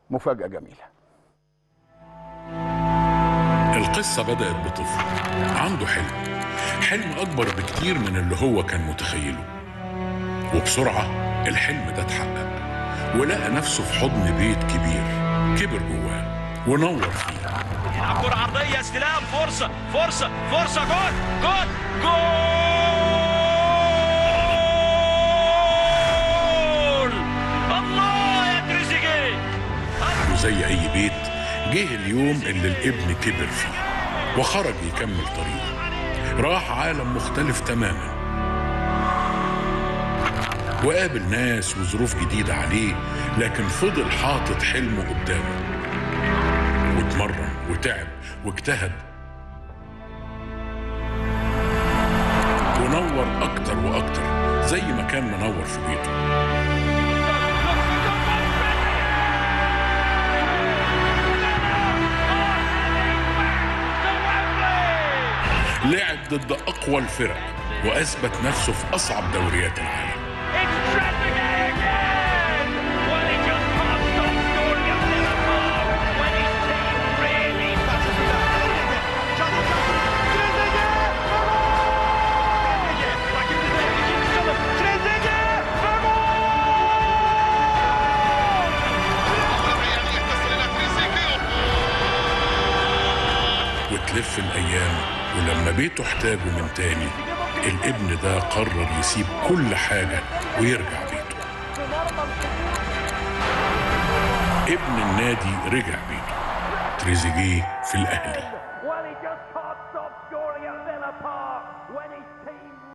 مفاجأة جميلة. القصة بدأت بطفل عنده حلم أكبر بكتير من اللي هو كان متخيله، وبسرعة الحلم ده اتحقق ولقى نفسه في حضن بيت كبير كبر جواه ونور فيه. يلعب كرة عرضية، استلام، فرصة جول جول جول! الله يا تريزيجيه! وزي أي بيت جه اليوم اللي الابن كبر فيه وخرج يكمل طريقه، راح عالم مختلف تماما وقابل ناس وظروف جديدة عليه، لكن فضل حاطط حلمه قدامه واتمرن وتعب واجتهد ونور أكتر وأكتر زي ما كان منور في بيته. لعب ضد أقوى الفرق وأثبت نفسه في أصعب دوريات العالم. وتلف الأيام ولما بيته احتاجه من تاني، الابن ده قرر يسيب كل حاجة ويرجع بيته. ابن النادي رجع بيته، تريزيجيه في الأهلي.